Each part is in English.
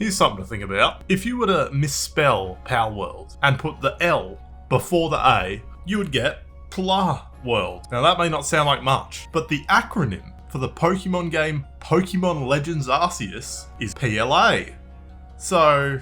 Here's something to think about. If you were to misspell Palworld and put the L before the A, you would get Palworld. Now that may not sound like much, but the acronym for the Pokemon game Pokemon Legends Arceus is PLA. So,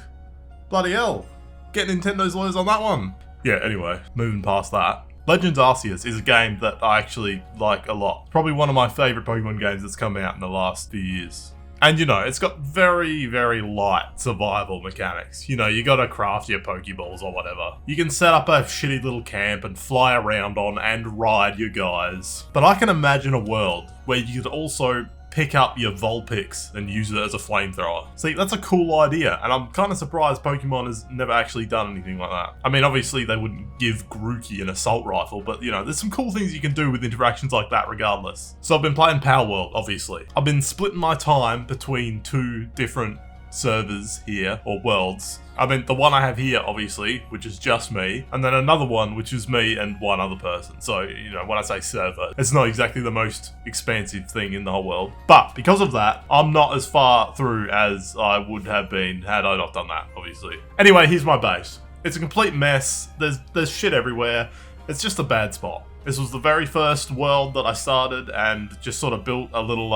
bloody hell. Get Nintendo's lawyers on that one. Yeah, anyway, moving past that. Legends Arceus is a game that I actually like a lot. Probably one of my favourite Pokemon games that's come out in the last few years. And you know, it's got very, very light survival mechanics. You know, you gotta craft your Pokeballs or whatever. You can set up a shitty little camp and fly around on and ride your guys. But I can imagine a world where you could also pick up your Vulpix and use it as a flamethrower. See, that's a cool idea, and I'm kind of surprised Pokemon has never actually done anything like that. I mean, obviously they wouldn't give Grookey an assault rifle, but you know, there's some cool things you can do with interactions like that regardless. So I've been playing Palworld, obviously. I've been splitting my time between two different servers here, or worlds. I mean, the one I have here, obviously, which is just me, and then another one, which is me and one other person. So, you know, when I say server, it's not exactly the most expansive thing in the whole world. But because of that, I'm not as far through as I would have been had I not done that, obviously. Anyway, here's my base. It's a complete mess. There's shit everywhere. It's just a bad spot. This was the very first world that I started and just sort of built a little,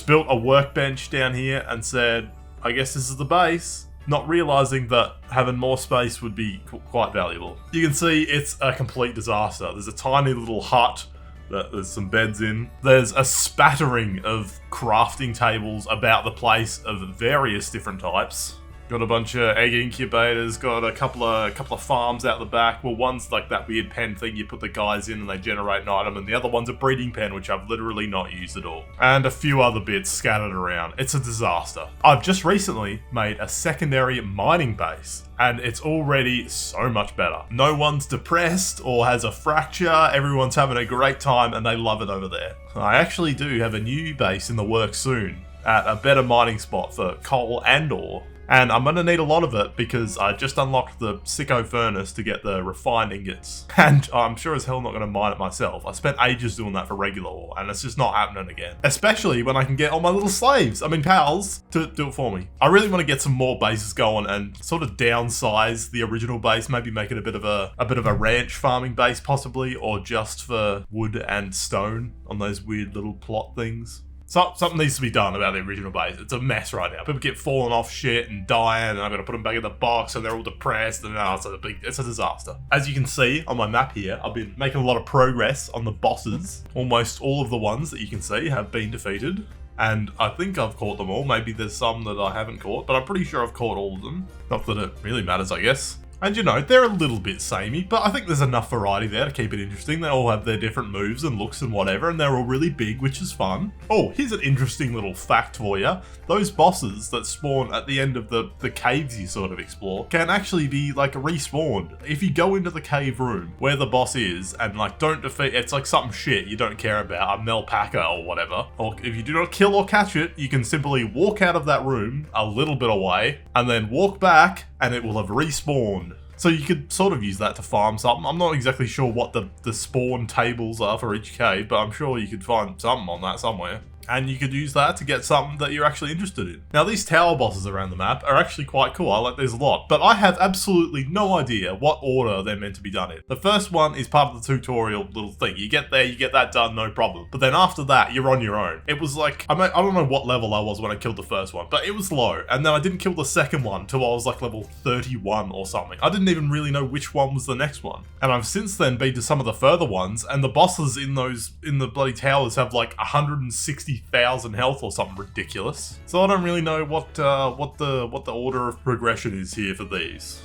built a workbench down here and said, I guess this is the base. Not realizing that having more space would be quite valuable. You can see it's a complete disaster. There's a tiny little hut that there's some beds in. There's a spattering of crafting tables about the place of various different types. Got a bunch of egg incubators, got a couple of farms out the back. Well, one's like that weird pen thing you put the guys in and they generate an item, and the other one's a breeding pen, which I've literally not used at all. And a few other bits scattered around. It's a disaster. I've just recently made a secondary mining base, and it's already so much better. No one's depressed or has a fracture, everyone's having a great time and they love it over there. I actually do have a new base in the works soon, at a better mining spot for coal and ore. And I'm going to need a lot of it because I just unlocked the sicko furnace to get the refined ingots. And I'm sure as hell not going to mine it myself. I spent ages doing that for regular ore, and it's just not happening again. Especially when I can get all my little slaves, pals, to do it for me. I really want to get some more bases going and sort of downsize the original base, maybe make it a bit of a ranch farming base possibly, or just for wood and stone on those weird little plot things. So, something needs to be done about the original base. It's a mess right now. People get falling off shit and dying, and I've got to put them back in the box, and they're all depressed, and it's a disaster. As you can see on my map here, I've been making a lot of progress on the bosses. Almost all of the ones that you can see have been defeated, and I think I've caught them all. Maybe there's some that I haven't caught, but I'm pretty sure I've caught all of them. Not that it really matters, I guess. And you know, they're a little bit samey, but I think there's enough variety there to keep it interesting. They all have their different moves and looks and whatever, and they're all really big, which is fun. Oh, here's an interesting little fact for you. Those bosses that spawn at the end of the caves you sort of explore can actually be like respawned. If you go into the cave room where the boss is and like don't defeat, it's like something shit you don't care about, a Melpaca or whatever. Or if you do not kill or catch it, you can simply walk out of that room a little bit away and then walk back and it will have respawned. So you could sort of use that to farm something. I'm not exactly sure what the spawn tables are for each cave, but I'm sure you could find something on that somewhere. And you could use that to get something that you're actually interested in. Now, these tower bosses around the map are actually quite cool. I like these a lot, but I have absolutely no idea what order they're meant to be done in. The first one is part of the tutorial little thing. You get there, you get that done, no problem. But then after that, you're on your own. It was like, I don't know what level I was when I killed the first one, but it was low. And then I didn't kill the second one till I was like level 31 or something. I didn't even really know which one was the next one. And I've since then been to some of the further ones, and the bosses in the bloody towers have like 160,000 health or something ridiculous. So I don't really know what the order of progression is here for these.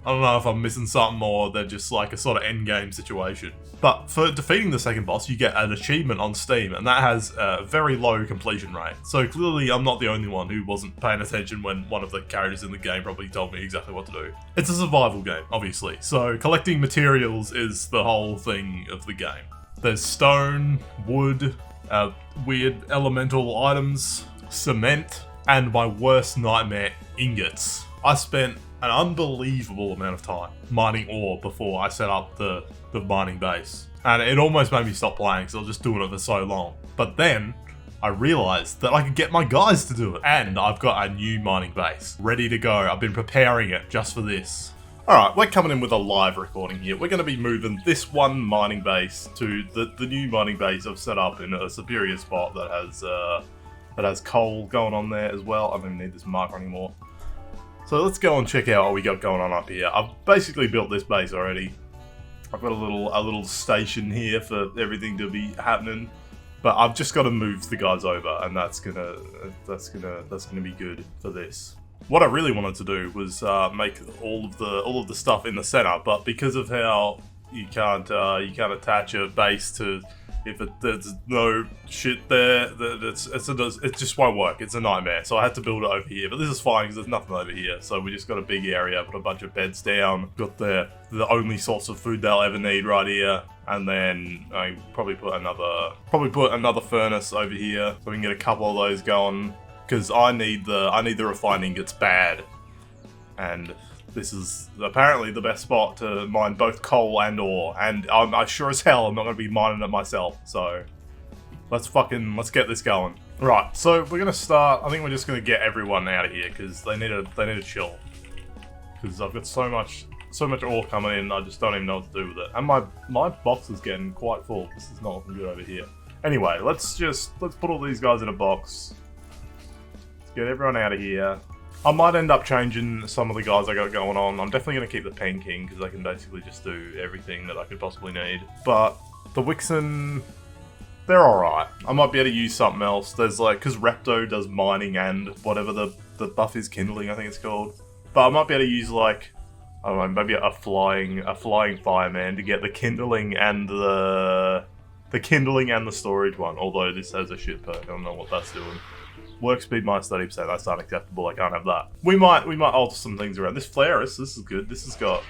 I don't know if I'm missing something or they're just like a sort of end game situation. But for defeating the second boss, you get an achievement on Steam, and that has a very low completion rate. So clearly I'm not the only one who wasn't paying attention when one of the characters in the game probably told me exactly what to do. It's a survival game, obviously. So collecting materials is the whole thing of the game. There's stone, wood, weird elemental items, cement, and my worst nightmare, ingots. I spent an unbelievable amount of time mining ore before I set up the mining base. And it almost made me stop playing because I was just doing it for so long. But then I realized that I could get my guys to do it. And I've got a new mining base ready to go. I've been preparing it just for this. Alright, we're coming in with a live recording here. We're going to be moving this one mining base to the new mining base I've set up in a superior spot that has coal going on there as well. I don't even need this marker anymore. So let's go and check out what we got going on up here. I've basically built this base already. I've got a little station here for everything to be happening. But I've just got to move the guys over, and that's gonna be good for this. What I really wanted to do was make all of the stuff in the center, but because of how you can't attach a base to if there's no shit there, it just won't work. It's a nightmare. So I had to build it over here, but this is fine because there's nothing over here. So we just got a big area, put a bunch of beds down, got the only source of food they'll ever need right here. And then I probably put another furnace over here so we can get a couple of those going. Because I need the refined ingots bad, and this is apparently the best spot to mine both coal and ore. And I sure as hell I'm not going to be mining it myself. So let's get this going. Right. So we're gonna start. I think we're just gonna get everyone out of here because they need to chill. Because I've got so much ore coming in, I just don't even know what to do with it. And my box is getting quite full. This is not looking good over here. Anyway, let's put all these guys in a box. Let's get everyone out of here. I might end up changing some of the guys I got going on. I'm definitely going to keep the Pen King because I can basically just do everything that I could possibly need. But the Wixen, they're alright. I might be able to use something else. There's because Repto does mining and whatever the buff is, kindling, I think it's called. But I might be able to use I don't know, maybe a flying fireman to get the kindling and the storage one. Although this has a shit perk, I don't know what that's doing. Work speed minus 30%. That's unacceptable. I can't have that. We might alter some things around. This Flareus, this is good. This has got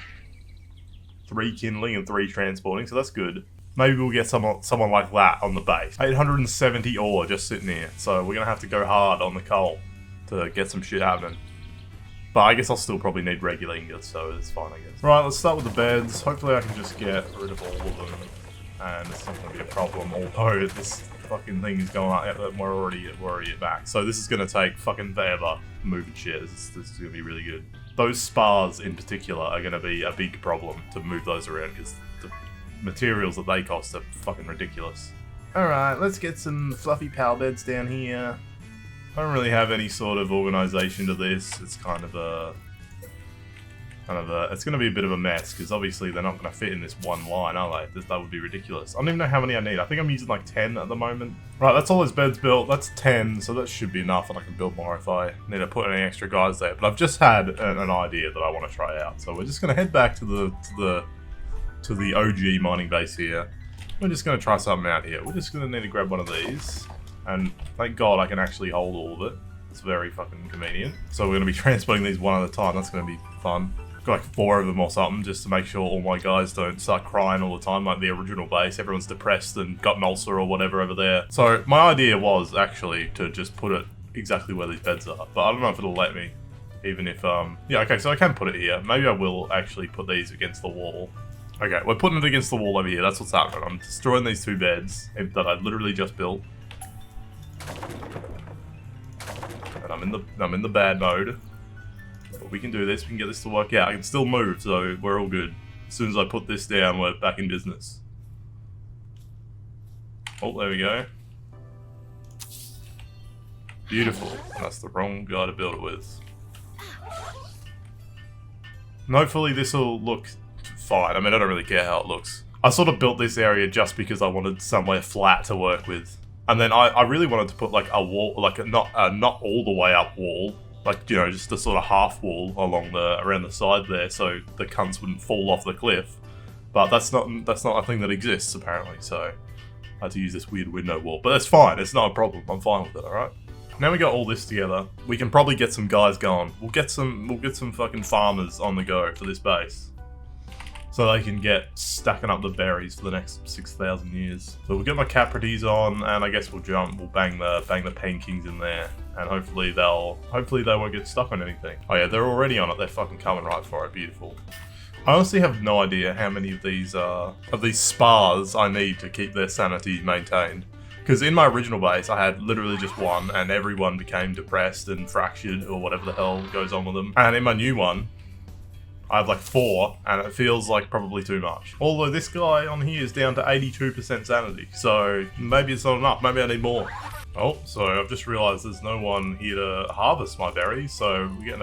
3 kindling and 3 transporting, so that's good. Maybe we'll get someone like that on the base. 870 ore just sitting here, so we're gonna have to go hard on the coal to get some shit happening. But I guess I'll still probably need regular ingots, so it's fine, I guess. Right, let's start with the beds. Hopefully I can just get rid of all of them, and it's not going to be a problem, although this fucking thing is going up, and we're already at back. So this is going to take fucking forever moving shit. This is going to be really good. Those spars in particular are going to be a big problem to move those around, because the materials that they cost are fucking ridiculous. Alright, let's get some fluffy pal beds down here. I don't really have any sort of organisation to this. It's it's going to be a bit of a mess because obviously they're not going to fit in this one line, are they? That would be ridiculous. I don't even know how many I need. I think I'm using like 10 at the moment. Right, that's all those beds built. That's 10, so that should be enough, and I can build more if I need to put any extra guys there. But I've just had an idea that I want to try out, so we're just going to head back to the OG mining base here. We're just going to try something out here. We're just going to need to grab one of these. And thank God I can actually hold all of it. It's very fucking convenient. So we're going to be transporting these one at a time. That's going to be fun. Got like 4 of them or something, just to make sure all my guys don't start crying all the time like the original base. Everyone's depressed and got an ulcer or whatever over there. So my idea was actually to just put it exactly where these beds are. But I don't know if it'll let me. Even if, yeah, okay, so I can put it here. Maybe I will actually put these against the wall. Okay, we're putting it against the wall over here. That's what's happening. I'm destroying these 2 beds that I literally just built. And I'm in the bad mode. But we can do this, we can get this to work out. I can still move, so we're all good. As soon as I put this down, we're back in business. Oh, there we go. Beautiful. That's the wrong guy to build it with. And hopefully this will look fine. I mean, I don't really care how it looks. I sort of built this area just because I wanted somewhere flat to work with. And then I really wanted to put like a wall, like not all the way up wall, like, you know, just a sort of half wall around the side there, so the cunts wouldn't fall off the cliff. But that's not a thing that exists apparently. So I had to use this weird window wall, but that's fine. It's not a problem. I'm fine with it. All right. Now we got all this together, we can probably get some guys going. We'll get some fucking farmers on the go for this base, so they can get stacking up the berries for the next 6,000 years. So we'll get my Caprites on, and I guess we'll bang the Pen Kings in there, and hopefully they won't get stuck on anything. Oh yeah, they're already on it. They're fucking coming right for it. Beautiful. I honestly have no idea how many of these spars I need to keep their sanity maintained. Because in my original base, I had literally just one, and everyone became depressed and fractured, or whatever the hell goes on with them. And in my new one, I have like 4, and it feels like probably too much. Although this guy on here is down to 82% sanity, so maybe it's not enough, maybe I need more. Oh, so I've just realised there's no one here to harvest my berries, so we'll get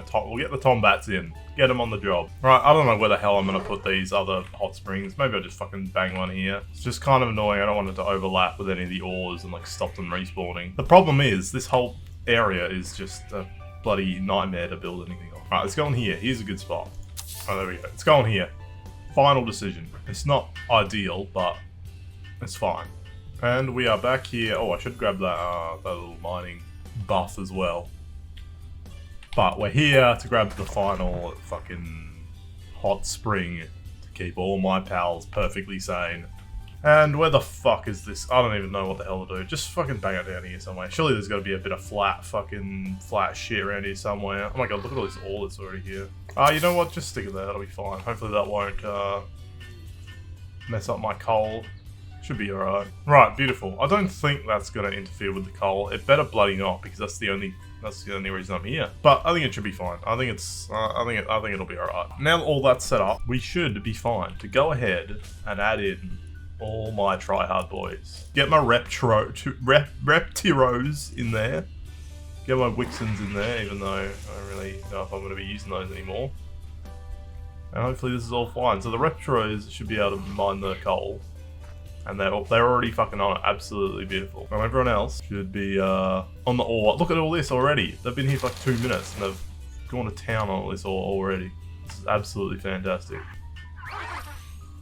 the tombats in. Get them on the job. Right, I don't know where the hell I'm going to put these other hot springs. Maybe I'll just fucking bang one here. It's just kind of annoying. I don't want it to overlap with any of the ores and like stop them respawning. The problem is, this whole area is just a bloody nightmare to build anything on. Right, let's go in here. Here's a good spot. Oh, there we go. Let's go in here. Final decision. It's not ideal, but it's fine. And we are back here. Oh, I should grab that little mining buff as well. But we're here to grab the final fucking hot spring to keep all my pals perfectly sane. And where the fuck is this? I don't even know what the hell to do. Just fucking bang it down here somewhere. Surely there's got to be a bit of flat shit around here somewhere. Oh my god, look at all this ore that's already here. You know what? Just stick it there. That'll be fine. Hopefully that won't mess up my coal. Should be alright. Right, beautiful. I don't think that's going to interfere with the coal. It better bloody not, because that's the only reason I'm here. But I think it should be fine. I think it'll be alright. Now that all that's set up, we should be fine to go ahead and add in all my tryhard boys. Get my Reptiros in there. Get my Wixens in there, even though I don't really know if I'm going to be using those anymore. And hopefully this is all fine. So the Reptiros should be able to mine the coal. And they're already fucking on it. Absolutely beautiful. And everyone else should be on the ore. Look at all this already. They've been here for like 2 minutes and they've gone to town on all this ore already. This is absolutely fantastic.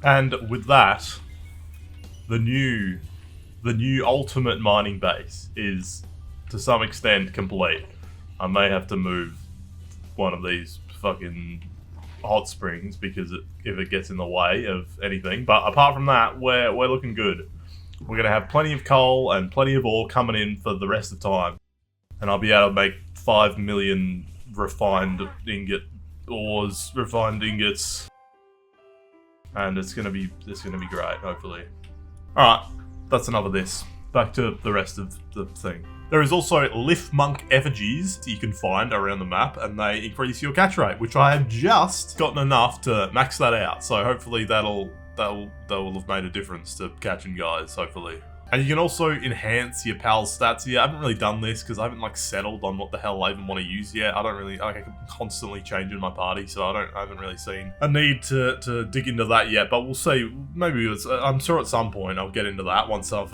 And with that, the new ultimate mining base is to some extent complete. I may have to move one of these fucking hot springs because if it gets in the way of anything, but apart from that, we're looking good. We're gonna have plenty of coal and plenty of ore coming in for the rest of the time, and I'll be able to make 5 million refined ingots, and it's gonna be great. Hopefully. All right, that's enough of this. Back to the rest of the thing. There is also Lift Monk effigies you can find around the map, and they increase your catch rate, which I have just gotten enough to max that out. So hopefully that'll have made a difference to catching guys, hopefully. And you can also enhance your pal's stats here. I haven't really done this because I haven't like settled on what the hell I even want to use yet. I don't really, like, I can constantly change in my party, so I haven't really seen a need to dig into that yet. But we'll see. Maybe I'm sure at some point I'll get into that once I've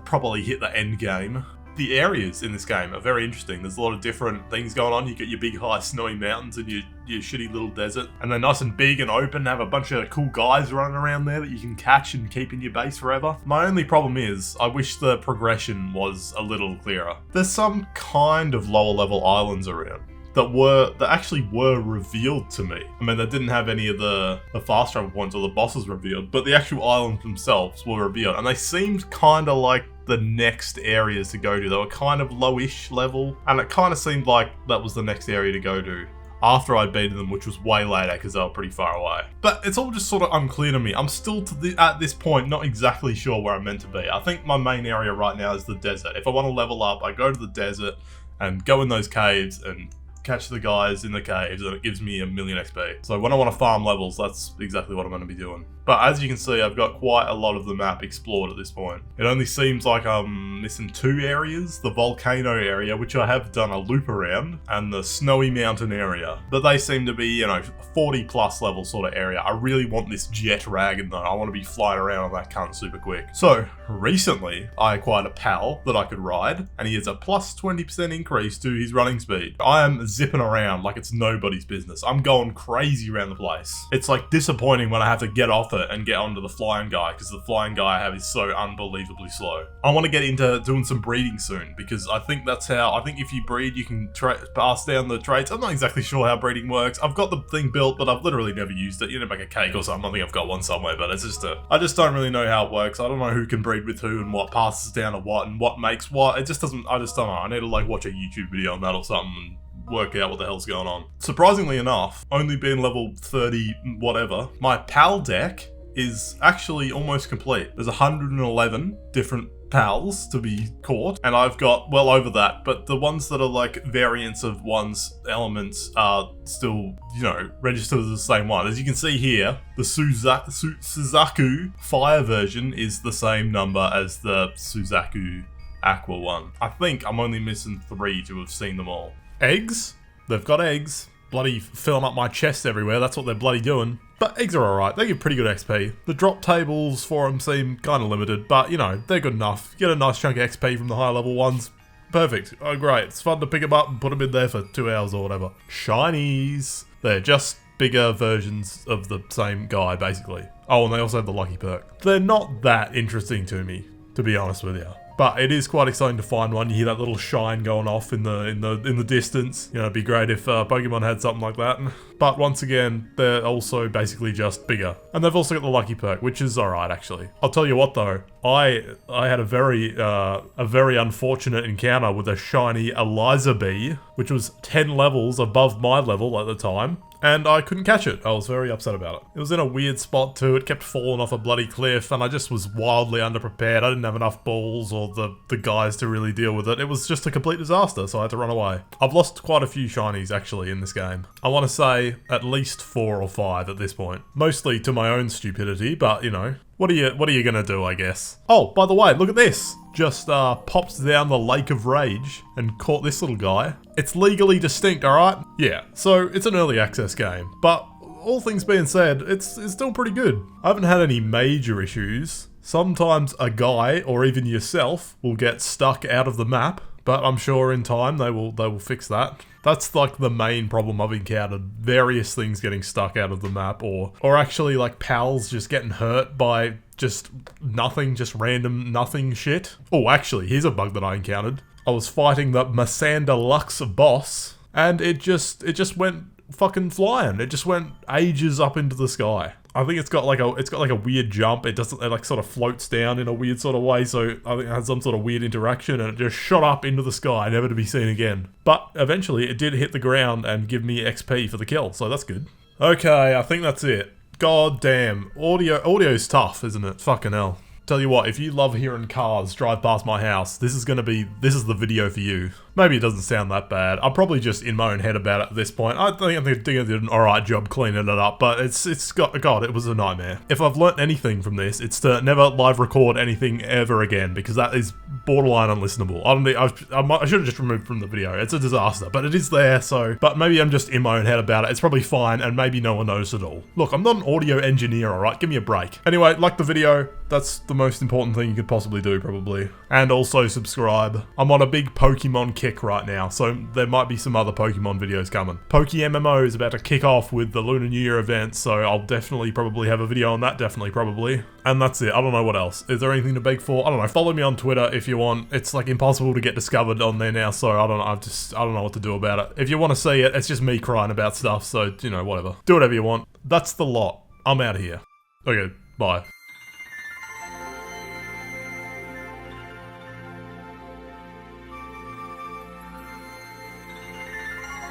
properly hit the end game. The areas in this game are very interesting. There's a lot of different things going on. You get your big, high, snowy mountains and your shitty little desert. And they're nice and big and open. Have a bunch of cool guys running around there that you can catch and keep in your base forever. My only problem is, I wish the progression was a little clearer. There's some kind of lower level islands around that actually were revealed to me. I mean, they didn't have any of the fast travel points or the bosses revealed, but the actual islands themselves were revealed. And they seemed kind of like the next areas to go to. They were kind of lowish level, and it kind of seemed like that was the next area to go to after I beaten them, which was way later because they were pretty far away. But it's all just sort of unclear to me. I'm still at this point not exactly sure where I'm meant to be. I think my main area right now is the desert. If I want to level up, I go to the desert and go in those caves and catch the guys in the caves, and it gives me 1,000,000 XP. So when I want to farm levels, that's exactly what I'm going to be doing. But as you can see, I've got quite a lot of the map explored at this point. It only seems like I'm missing 2 areas, the volcano area, which I have done a loop around, and the snowy mountain area. But they seem to be, you know, 40 plus level sort of area. I really want this jet dragon though. I want to be flying around on that cunt super quick. So recently I acquired a pal that I could ride, and he has a plus 20% increase to his running speed. I am zipping around like it's nobody's business. I'm going crazy around the place. It's like disappointing when I have to get off it and get onto the flying guy, because the flying guy I have is so unbelievably slow. I want to get into doing some breeding soon, because I think that's how, I think if you breed you can pass down the traits. I'm not exactly sure how breeding works. I've got the thing built, but I've literally never used it. You know, make a cake or something. I think I've got one somewhere, but it's just I just don't really know how it works. I don't know who can breed with who and what passes down to what and what makes what. It just doesn't, I just don't know. I need to like watch a YouTube video on that or something and work out what the hell's going on. Surprisingly enough, only being level 30 whatever, my PAL deck is actually almost complete. There's 111 different pals to be caught, and I've got well over that, but the ones that are like variants of one's elements are still, you know, registered as the same one. As you can see here, the Suzaku fire version is the same number as the Suzaku aqua one. I think I'm only missing 3 to have seen them all. Eggs? They've got eggs. Bloody filling up my chest everywhere, that's what they're bloody doing. But eggs are alright, they give pretty good XP. The drop tables for them seem kind of limited, but you know, they're good enough. Get a nice chunk of XP from the higher level ones. Perfect. Oh great, it's fun to pick them up and put them in there for 2 hours or whatever. Shinies! They're just bigger versions of the same guy, basically. Oh, and they also have the lucky perk. They're not that interesting to me, to be honest with you. But it is quite exciting to find one. You hear that little shine going off in the distance. You know, it'd be great if Pokemon had something like that. But once again, they're also basically just bigger. And they've also got the lucky perk, which is alright actually. I'll tell you what though, I had a very unfortunate encounter with a shiny Eliza Bee, which was 10 levels above my level at the time. And I couldn't catch it. I was very upset about it. It was in a weird spot too. It kept falling off a bloody cliff and I just was wildly underprepared. I didn't have enough balls or the guys to really deal with it. It was just a complete disaster, so I had to run away. I've lost quite a few shinies actually in this game. I want to say at least 4 or 5 at this point. Mostly to my own stupidity, but you know, what are you gonna do, I guess? Oh, by the way, look at this. Just pops down the Lake of Rage and caught this little guy. It's legally distinct, alright? Yeah, so it's an early access game, but all things being said, it's still pretty good. I haven't had any major issues. Sometimes a guy, or even yourself, will get stuck out of the map, but I'm sure in time they will fix that. That's like the main problem I've encountered. Various things getting stuck out of the map, or actually like pals just getting hurt by just nothing, just random nothing shit. Oh, actually, here's a bug that I encountered. I was fighting the Masanda Lux boss, and it just went fucking flying. It just went ages up into the sky. I think it's got like a weird jump. It like sort of floats down in a weird sort of way, so I think it has some sort of weird interaction and it just shot up into the sky, never to be seen again. But eventually it did hit the ground and give me XP for the kill, so that's good. Okay, I think that's it. God damn, audio's tough, isn't it? Fucking hell. Tell you what, if you love hearing cars drive past my house, this is the video for you. Maybe it doesn't sound that bad. I'm probably just in my own head about it at this point. I think I did an alright job cleaning it up, but God, it was a nightmare. If I've learnt anything from this, it's to never live record anything ever again, because that is borderline unlistenable. I should have just removed from the video. It's a disaster, but it is there, so... But maybe I'm just in my own head about it. It's probably fine, and maybe no one noticed at all. Look, I'm not an audio engineer, alright? Give me a break. Anyway, like the video. That's the most important thing you could possibly do, probably. And also subscribe. I'm on a big Pokemon kick right now, so there might be some other Pokemon videos coming. PokeMMO is about to kick off with the Lunar New Year event, so I'll definitely probably have a video on that, probably. And that's it. I don't know what else. Is there anything to beg for? I don't know. Follow me on Twitter if you want. It's like impossible to get discovered on there now, so I don't know what to do about it. If you want to see it, it's just me crying about stuff, so, you know, whatever. Do whatever you want. That's the lot. I'm out of here. Okay, bye.